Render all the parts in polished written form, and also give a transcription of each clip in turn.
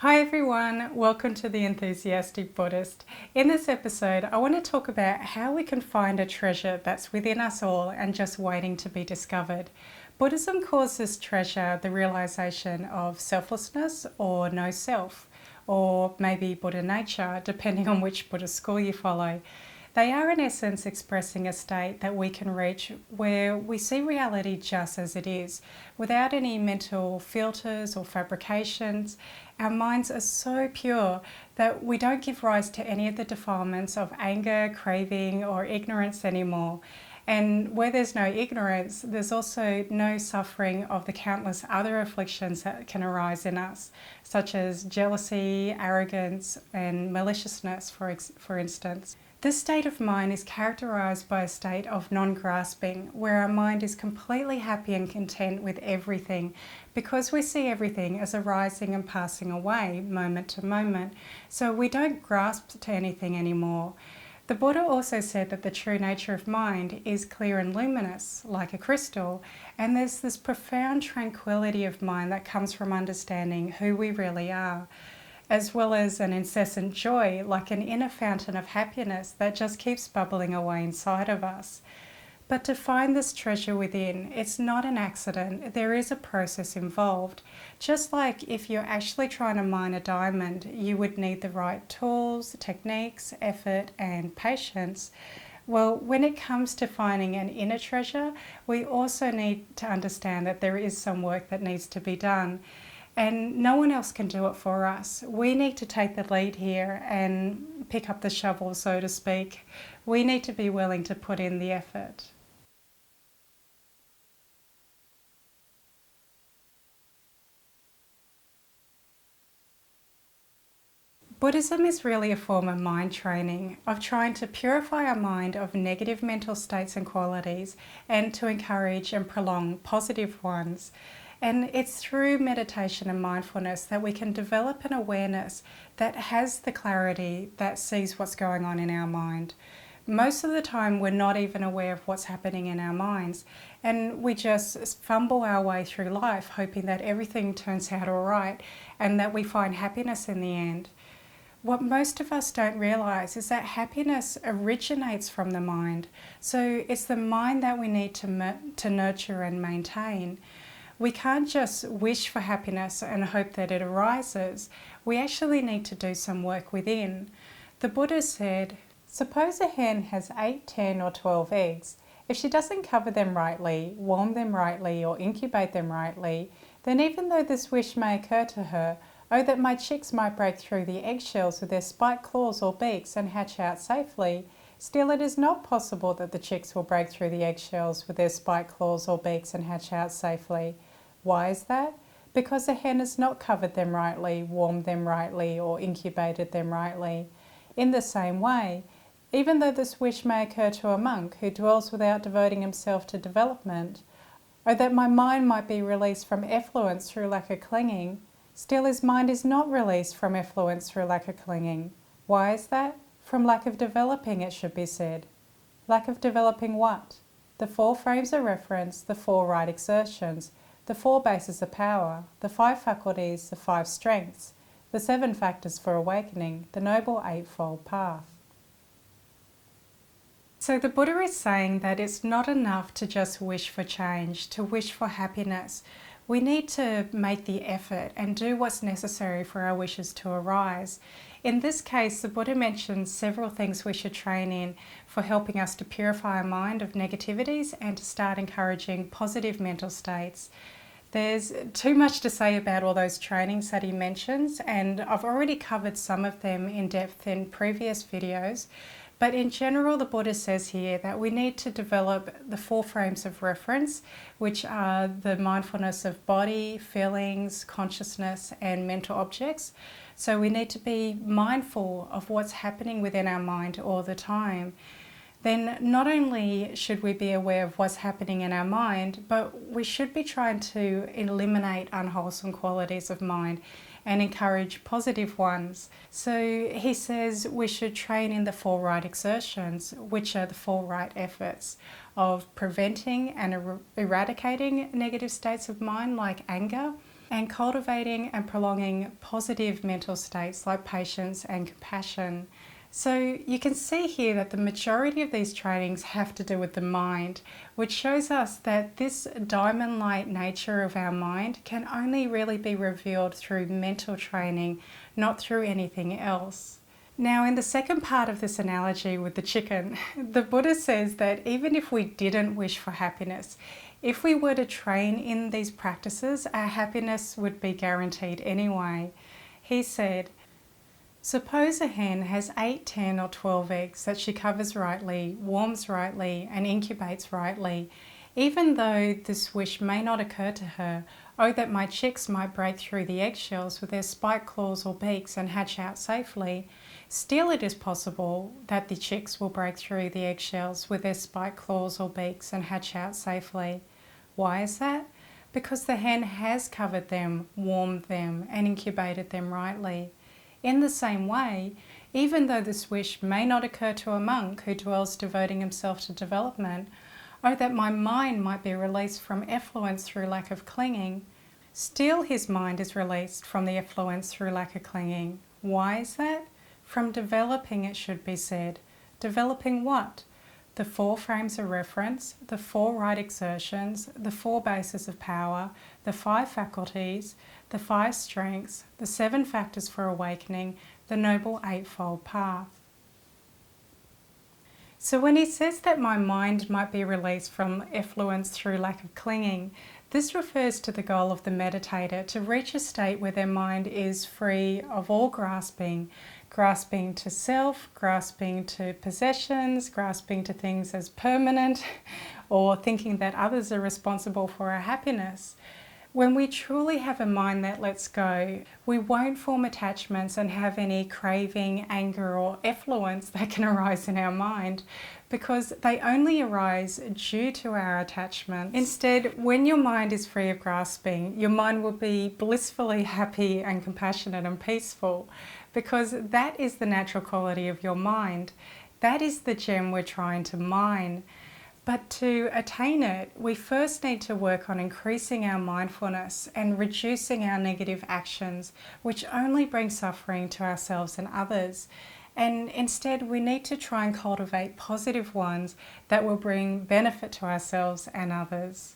Hi everyone, welcome to the Enthusiastic Buddhist. In this episode, I want to talk about how we can find a treasure that's within us all and just waiting to be discovered. Buddhism calls this treasure the realization of selflessness or no self, or maybe Buddha nature, depending on which Buddhist school you follow. They are in essence expressing a state that we can reach where we see reality just as it is, without any mental filters or fabrications. Our minds are so pure that we don't give rise to any of the defilements of anger, craving, or ignorance anymore. And where there's no ignorance, there's also no suffering of the countless other afflictions that can arise in us, such as jealousy, arrogance, and maliciousness, for instance. This state of mind is characterized by a state of non-grasping, where our mind is completely happy and content with everything, because we see everything as arising and passing away moment to moment, so we don't grasp to anything anymore. The Buddha also said that the true nature of mind is clear and luminous, like a crystal, and there's this profound tranquility of mind that comes from understanding who we really are, as well as an incessant joy, like an inner fountain of happiness that just keeps bubbling away inside of us. But to find this treasure within, it's not an accident. There is a process involved. Just like if you're actually trying to mine a diamond, you would need the right tools, techniques, effort, and patience. Well, when it comes to finding an inner treasure, we also need to understand that there is some work that needs to be done. And no one else can do it for us. We need to take the lead here and pick up the shovel, so to speak. We need to be willing to put in the effort. Buddhism is really a form of mind training, of trying to purify our mind of negative mental states and qualities and to encourage and prolong positive ones. And it's through meditation and mindfulness that we can develop an awareness that has the clarity that sees what's going on in our mind. Most of the time, we're not even aware of what's happening in our minds, and we just fumble our way through life hoping that everything turns out all right and that we find happiness in the end. What most of us don't realize is that happiness originates from the mind. So it's the mind that we need to nurture and maintain. We can't just wish for happiness and hope that it arises. We actually need to do some work within. The Buddha said, suppose a hen has 8, 10 or 12 eggs. If she doesn't cover them rightly, warm them rightly or incubate them rightly, then even though this wish may occur to her, oh, that my chicks might break through the eggshells with their spiked claws or beaks and hatch out safely, still it is not possible that the chicks will break through the eggshells with their spiked claws or beaks and hatch out safely. Why is that? Because the hen has not covered them rightly, warmed them rightly, or incubated them rightly. In the same way, even though this wish may occur to a monk who dwells without devoting himself to development, or that my mind might be released from effluence through lack of clinging, still his mind is not released from effluence through lack of clinging. Why is that? From lack of developing, it should be said. Lack of developing what? The 4 frames of reference, the 4 right exertions, the 4 bases of power, the 5 faculties, the 5 strengths, the 7 factors for awakening, the Noble Eightfold Path. So the Buddha is saying that it's not enough to just wish for change, to wish for happiness. We need to make the effort and do what's necessary for our wishes to arise. In this case, the Buddha mentions several things we should train in for helping us to purify our mind of negativities and to start encouraging positive mental states. There's too much to say about all those trainings that he mentions, and I've already covered some of them in depth in previous videos. But in general, the Buddha says here that we need to develop the 4 frames of reference, which are the mindfulness of body, feelings, consciousness, and mental objects. So we need to be mindful of what's happening within our mind all the time. Then not only should we be aware of what's happening in our mind, but we should be trying to eliminate unwholesome qualities of mind and encourage positive ones. So he says we should train in the 4 right exertions, which are the 4 right efforts of preventing and eradicating negative states of mind like anger, and cultivating and prolonging positive mental states like patience and compassion. So you can see here that the majority of these trainings have to do with the mind, which shows us that this diamond-like nature of our mind can only really be revealed through mental training, not through anything else. Now, in the second part of this analogy with the chicken, the Buddha says that even if we didn't wish for happiness, if we were to train in these practices, our happiness would be guaranteed anyway. He said, suppose a hen has 8, 10 or 12 eggs that she covers rightly, warms rightly and incubates rightly. Even though this wish may not occur to her, oh that my chicks might break through the eggshells with their spiked claws or beaks and hatch out safely, still it is possible that the chicks will break through the eggshells with their spiked claws or beaks and hatch out safely. Why is that? Because the hen has covered them, warmed them and incubated them rightly. In the same way, even though this wish may not occur to a monk who dwells devoting himself to development, or that my mind might be released from effluence through lack of clinging, still his mind is released from the effluence through lack of clinging. Why is that? From developing, it should be said. Developing what? The 4 frames of reference, the 4 right exertions, the 4 bases of power, the 5 faculties, the 5 strengths, the 7 factors for awakening, the Noble Eightfold Path. So when he says that my mind might be released from effluence through lack of clinging, this refers to the goal of the meditator to reach a state where their mind is free of all grasping, grasping to self, grasping to possessions, grasping to things as permanent, or thinking that others are responsible for our happiness. When we truly have a mind that lets go, we won't form attachments and have any craving, anger or effluence that can arise in our mind, because they only arise due to our attachments. Instead, when your mind is free of grasping, your mind will be blissfully happy and compassionate and peaceful, because that is the natural quality of your mind. That is the gem we're trying to mine. But to attain it, we first need to work on increasing our mindfulness and reducing our negative actions, which only bring suffering to ourselves and others. And instead, we need to try and cultivate positive ones that will bring benefit to ourselves and others.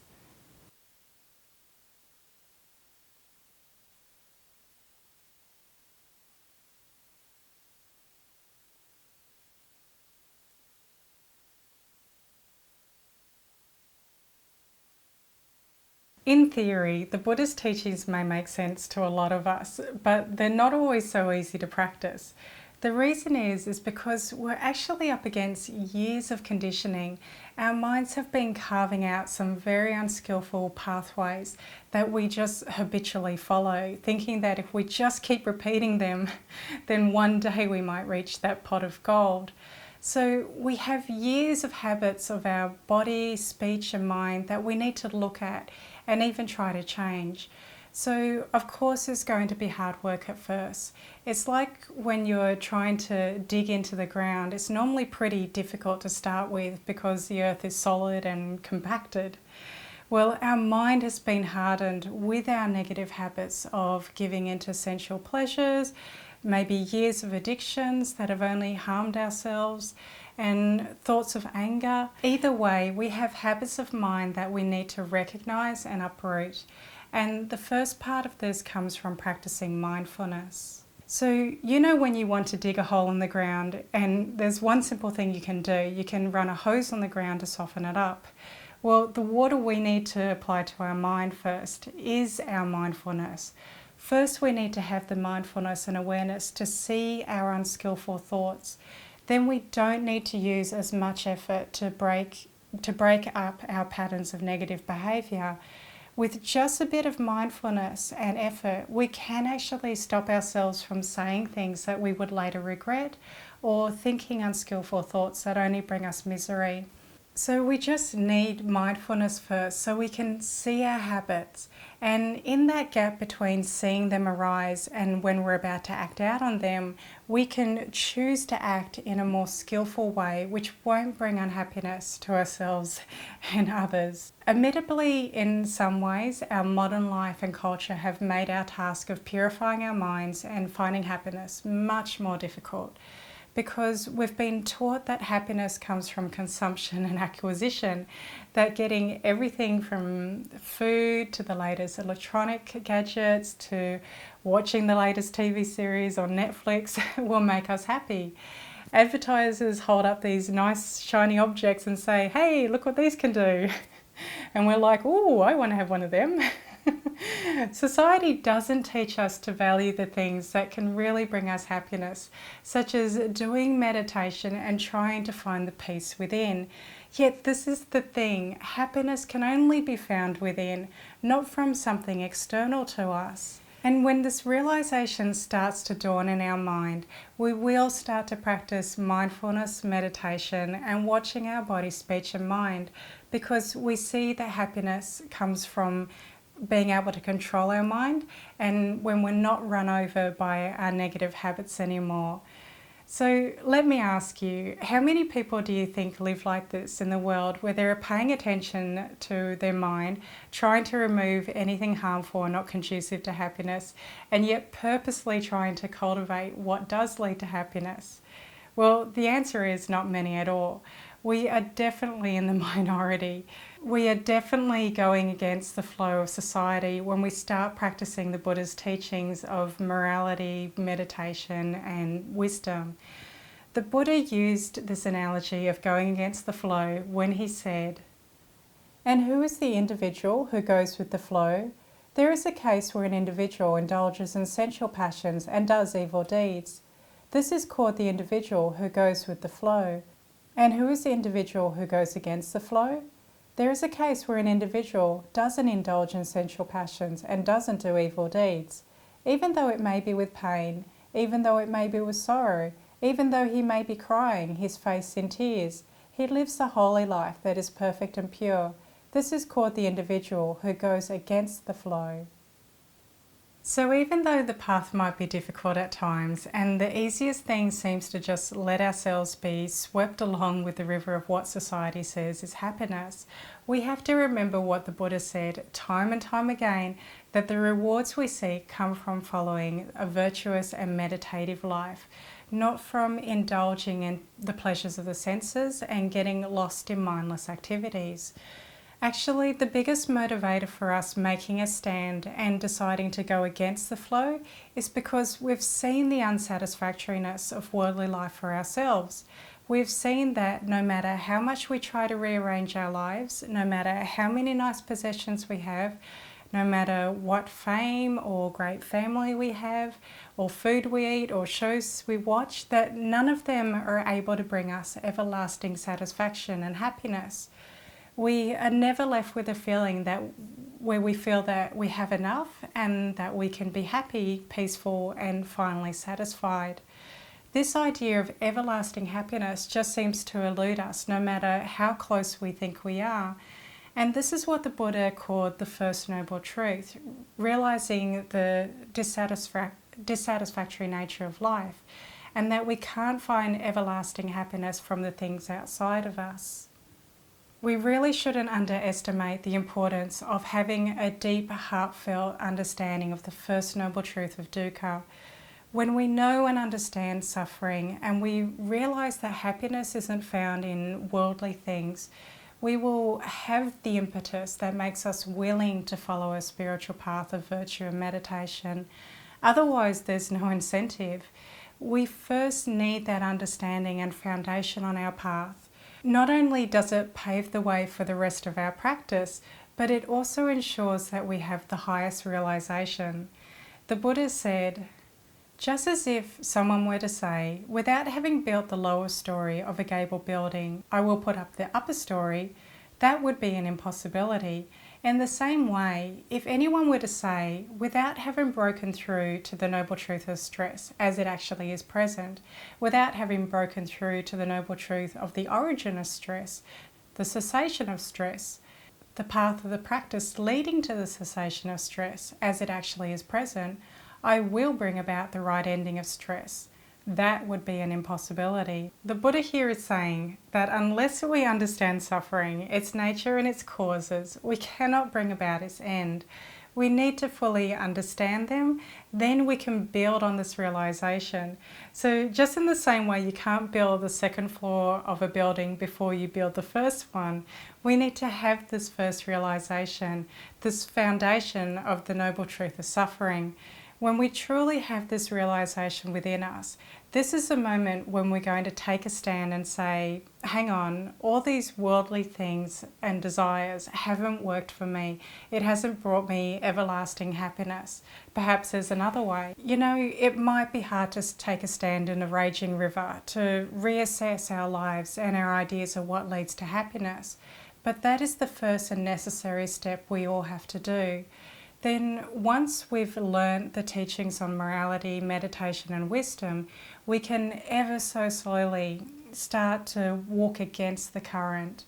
In theory, the Buddhist teachings may make sense to a lot of us, but they're not always so easy to practice. The reason is because we're actually up against years of conditioning. Our minds have been carving out some very unskillful pathways that we just habitually follow, thinking that if we just keep repeating them, then one day we might reach that pot of gold. So we have years of habits of our body, speech and mind that we need to look at and even try to change. So of course it's going to be hard work at first. It's like when you're trying to dig into the ground, it's normally pretty difficult to start with because the earth is solid and compacted. Well, our mind has been hardened with our negative habits of giving into sensual pleasures, maybe years of addictions that have only harmed ourselves, and thoughts of anger. Either way, we have habits of mind that we need to recognize and uproot. And the first part of this comes from practicing mindfulness. So, you know when you want to dig a hole in the ground, and there's one simple thing you can do. You can run a hose on the ground to soften it up. Well, the water we need to apply to our mind first is our mindfulness. First, we need to have the mindfulness and awareness to see our unskillful thoughts. Then we don't need to use as much effort to break up our patterns of negative behaviour. With just a bit of mindfulness and effort, we can actually stop ourselves from saying things that we would later regret or thinking unskillful thoughts that only bring us misery. So we just need mindfulness first so we can see our habits. And in that gap between seeing them arise and when we're about to act out on them, we can choose to act in a more skillful way, which won't bring unhappiness to ourselves and others. Admittedly, in some ways, our modern life and culture have made our task of purifying our minds and finding happiness much more difficult, because we've been taught that happiness comes from consumption and acquisition, that getting everything from food to the latest electronic gadgets to watching the latest TV series on Netflix will make us happy. Advertisers hold up these nice shiny objects and say, hey, look what these can do. And we're like, oh, I want to have one of them. Society doesn't teach us to value the things that can really bring us happiness, such as doing meditation and trying to find the peace within. Yet this is the thing, happiness can only be found within, not from something external to us. And when this realization starts to dawn in our mind, we will start to practice mindfulness, meditation, and watching our body, speech, and mind, because we see that happiness comes from being able to control our mind and when we're not run over by our negative habits anymore. So let me ask you, how many people do you think live like this in the world, where they're paying attention to their mind, trying to remove anything harmful or not conducive to happiness, and yet purposely trying to cultivate what does lead to happiness? Well, the answer is not many at all. We are definitely in the minority. We are definitely going against the flow of society when we start practicing the Buddha's teachings of morality, meditation, and wisdom. The Buddha used this analogy of going against the flow when he said, "And who is the individual who goes with the flow? There is a case where an individual indulges in sensual passions and does evil deeds. This is called the individual who goes with the flow. And who is the individual who goes against the flow? There is a case where an individual doesn't indulge in sensual passions and doesn't do evil deeds, even though it may be with pain, even though it may be with sorrow, even though he may be crying, his face in tears. He lives a holy life that is perfect and pure. This is called the individual who goes against the flow." So even though the path might be difficult at times, and the easiest thing seems to just let ourselves be swept along with the river of what society says is happiness, we have to remember what the Buddha said time and time again, that the rewards we seek come from following a virtuous and meditative life, not from indulging in the pleasures of the senses and getting lost in mindless activities. Actually, the biggest motivator for us making a stand and deciding to go against the flow is because we've seen the unsatisfactoriness of worldly life for ourselves. We've seen that no matter how much we try to rearrange our lives, no matter how many nice possessions we have, no matter what fame or great family we have, or food we eat, or shows we watch, that none of them are able to bring us everlasting satisfaction and happiness. We are never left with a feeling that where we feel that we have enough and that we can be happy, peaceful, and finally satisfied. This idea of everlasting happiness just seems to elude us no matter how close we think we are. And this is what the Buddha called the first noble truth, realizing the dissatisfactory nature of life, and that we can't find everlasting happiness from the things outside of us. We really shouldn't underestimate the importance of having a deep, heartfelt understanding of the first noble truth of dukkha. When we know and understand suffering and we realize that happiness isn't found in worldly things, we will have the impetus that makes us willing to follow a spiritual path of virtue and meditation. Otherwise, there's no incentive. We first need that understanding and foundation on our path. Not only does it pave the way for the rest of our practice, but it also ensures that we have the highest realization. The Buddha said, just as if someone were to say, without having built the lower story of a gable building, I will put up the upper story, that would be an impossibility. In the same way, if anyone were to say, without having broken through to the noble truth of stress as it actually is present, without having broken through to the noble truth of the origin of stress, the cessation of stress, the path of the practice leading to the cessation of stress as it actually is present, I will bring about the right ending of stress. That would be an impossibility. The Buddha here is saying that unless we understand suffering, its nature and its causes, we cannot bring about its end. We need to fully understand them, then we can build on this realization. So just in the same way you can't build the second floor of a building before you build the first one, we need to have this first realization, this foundation of the noble truth of suffering. When we truly have this realization within us, this is the moment when we're going to take a stand and say, hang on, all these worldly things and desires haven't worked for me. It hasn't brought me everlasting happiness. Perhaps there's another way. You know, it might be hard to take a stand in a raging river, to reassess our lives and our ideas of what leads to happiness. But that is the first and necessary step we all have to do. Then once we've learnt the teachings on morality, meditation and wisdom, we can ever so slowly start to walk against the current.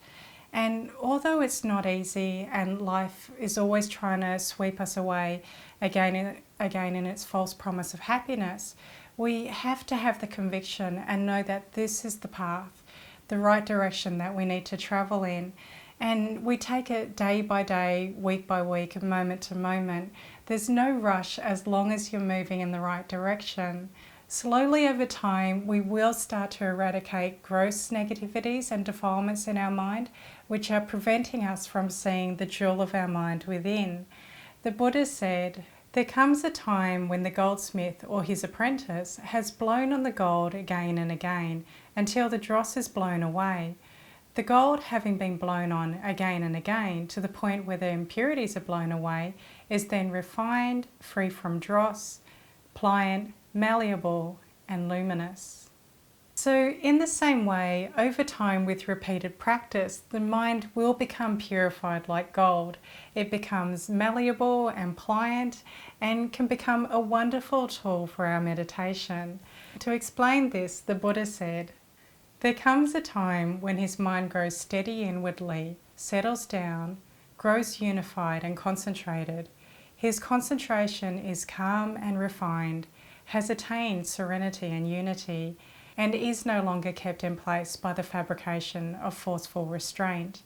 And although it's not easy and life is always trying to sweep us away again in its false promise of happiness, we have to have the conviction and know that this is the path, the right direction that we need to travel in. And we take it day by day, week by week, moment to moment. There's no rush as long as you're moving in the right direction. Slowly over time, we will start to eradicate gross negativities and defilements in our mind, which are preventing us from seeing the jewel of our mind within. The Buddha said, "There comes a time when the goldsmith or his apprentice has blown on the gold again and again until the dross is blown away. The gold, having been blown on again and again to the point where the impurities are blown away, is then refined, free from dross, pliant, malleable, and luminous." So in the same way, over time with repeated practice, the mind will become purified like gold. It becomes malleable and pliant and can become a wonderful tool for our meditation. To explain this, the Buddha said, "There comes a time when his mind grows steady inwardly, settles down, grows unified and concentrated. His concentration is calm and refined, has attained serenity and unity, and is no longer kept in place by the fabrication of forceful restraint.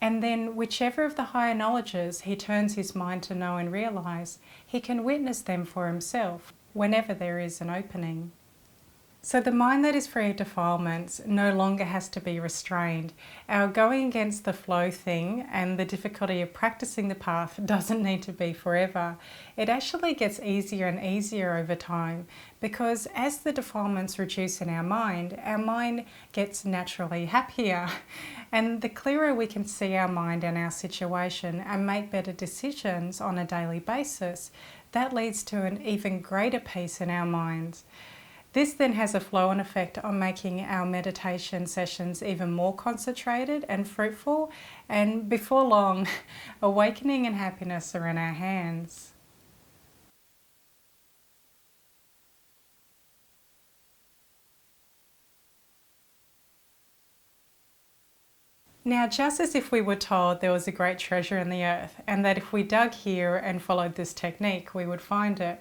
And then whichever of the higher knowledges he turns his mind to know and realize, he can witness them for himself whenever there is an opening." So the mind that is free of defilements no longer has to be restrained. Our going against the flow thing and the difficulty of practicing the path doesn't need to be forever. It actually gets easier and easier over time, because as the defilements reduce in our mind gets naturally happier. And the clearer we can see our mind and our situation and make better decisions on a daily basis, that leads to an even greater peace in our minds. This then has a flow-on effect on making our meditation sessions even more concentrated and fruitful, and before long, awakening and happiness are in our hands. Now, just as if we were told there was a great treasure in the earth, and that if we dug here and followed this technique, we would find it,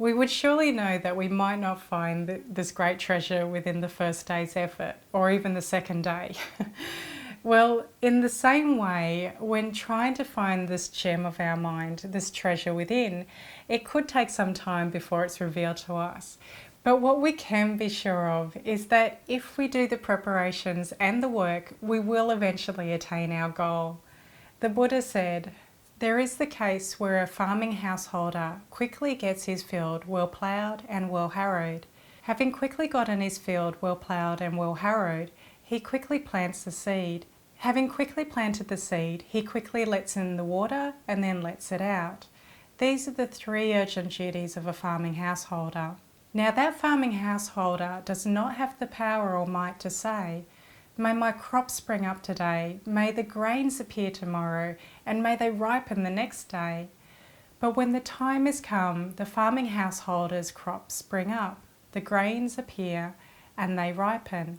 we would surely know that we might not find this great treasure within the first day's effort, or even the second day. Well, in the same way, when trying to find this gem of our mind, this treasure within, it could take some time before it's revealed to us. But what we can be sure of is that if we do the preparations and the work, we will eventually attain our goal. The Buddha said, "There is the case where a farming householder quickly gets his field well ploughed and well harrowed. Having quickly gotten his field well ploughed and well harrowed, he quickly plants the seed. Having quickly planted the seed, he quickly lets in the water and then lets it out. These are the 3 urgent duties of a farming householder. Now that farming householder does not have the power or might to say, 'May my crops spring up today, may the grains appear tomorrow, and may they ripen the next day.' But when the time is come, the farming householder's crops spring up, the grains appear, and they ripen.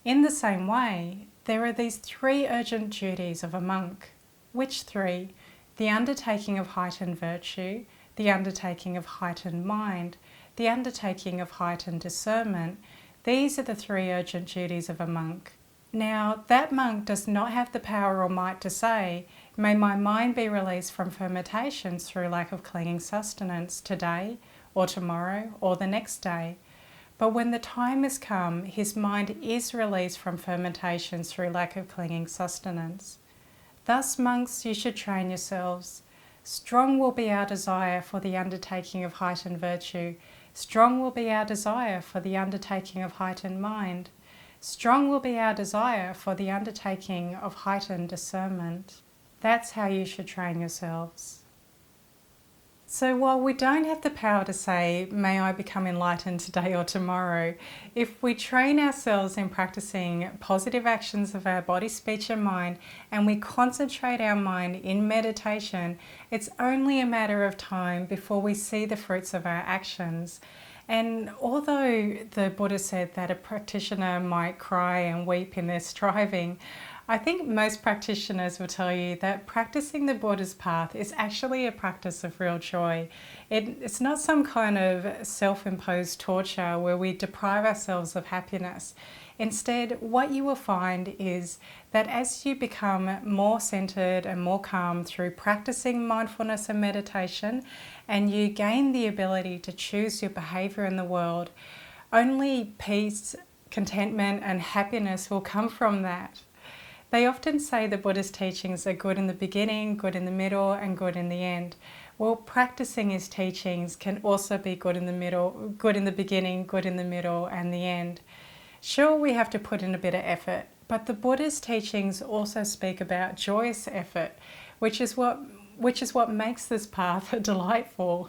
In the same way, there are these 3 urgent duties of a monk. Which 3? The undertaking of heightened virtue, the undertaking of heightened mind, the undertaking of heightened discernment. These are the 3 urgent duties of a monk. Now, that monk does not have the power or might to say, may my mind be released from fermentations through lack of clinging sustenance today, or tomorrow, or the next day. But when the time has come, his mind is released from fermentations through lack of clinging sustenance. Thus, monks, you should train yourselves. Strong will be our desire for the undertaking of heightened virtue. Strong will be our desire for the undertaking of heightened mind. Strong will be our desire for the undertaking of heightened discernment. That's how you should train yourselves. So while we don't have the power to say, may I become enlightened today or tomorrow, if we train ourselves in practicing positive actions of our body, speech and mind, and we concentrate our mind in meditation, it's only a matter of time before we see the fruits of our actions. And although the Buddha said that a practitioner might cry and weep in their striving, I think most practitioners will tell you that practicing the Buddhist path is actually a practice of real joy. It's not some kind of self-imposed torture where we deprive ourselves of happiness. Instead, what you will find is that as you become more centered and more calm through practicing mindfulness and meditation, and you gain the ability to choose your behavior in the world, only peace, contentment, and happiness will come from that. They often say the Buddhist teachings are good in the beginning, good in the middle, and good in the end. Well, practicing his teachings can also be good in the middle, good in the beginning, good in the middle, and the end. Sure, we have to put in a bit of effort, but the Buddhist teachings also speak about joyous effort, which is what makes this path delightful.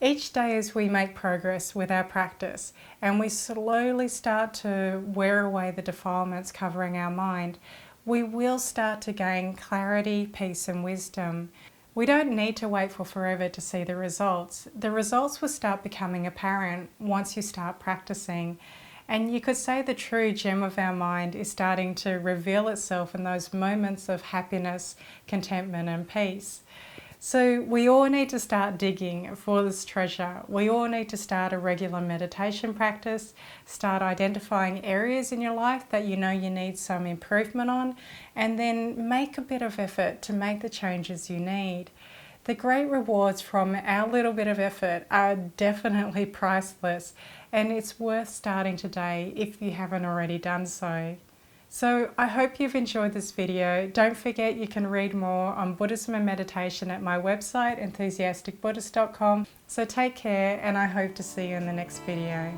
Each day as we make progress with our practice and we slowly start to wear away the defilements covering our mind, we will start to gain clarity, peace and wisdom. We don't need to wait for forever to see the results. The results will start becoming apparent once you start practicing. And you could say the true gem of our mind is starting to reveal itself in those moments of happiness, contentment and peace. So we all need to start digging for this treasure. We all need to start a regular meditation practice, start identifying areas in your life that you know you need some improvement on, and then make a bit of effort to make the changes you need. The great rewards from our little bit of effort are definitely priceless, and it's worth starting today if you haven't already done so. So I hope you've enjoyed this video. Don't forget you can read more on Buddhism and meditation at my website, enthusiasticbuddhist.com. So take care, and I hope to see you in the next video.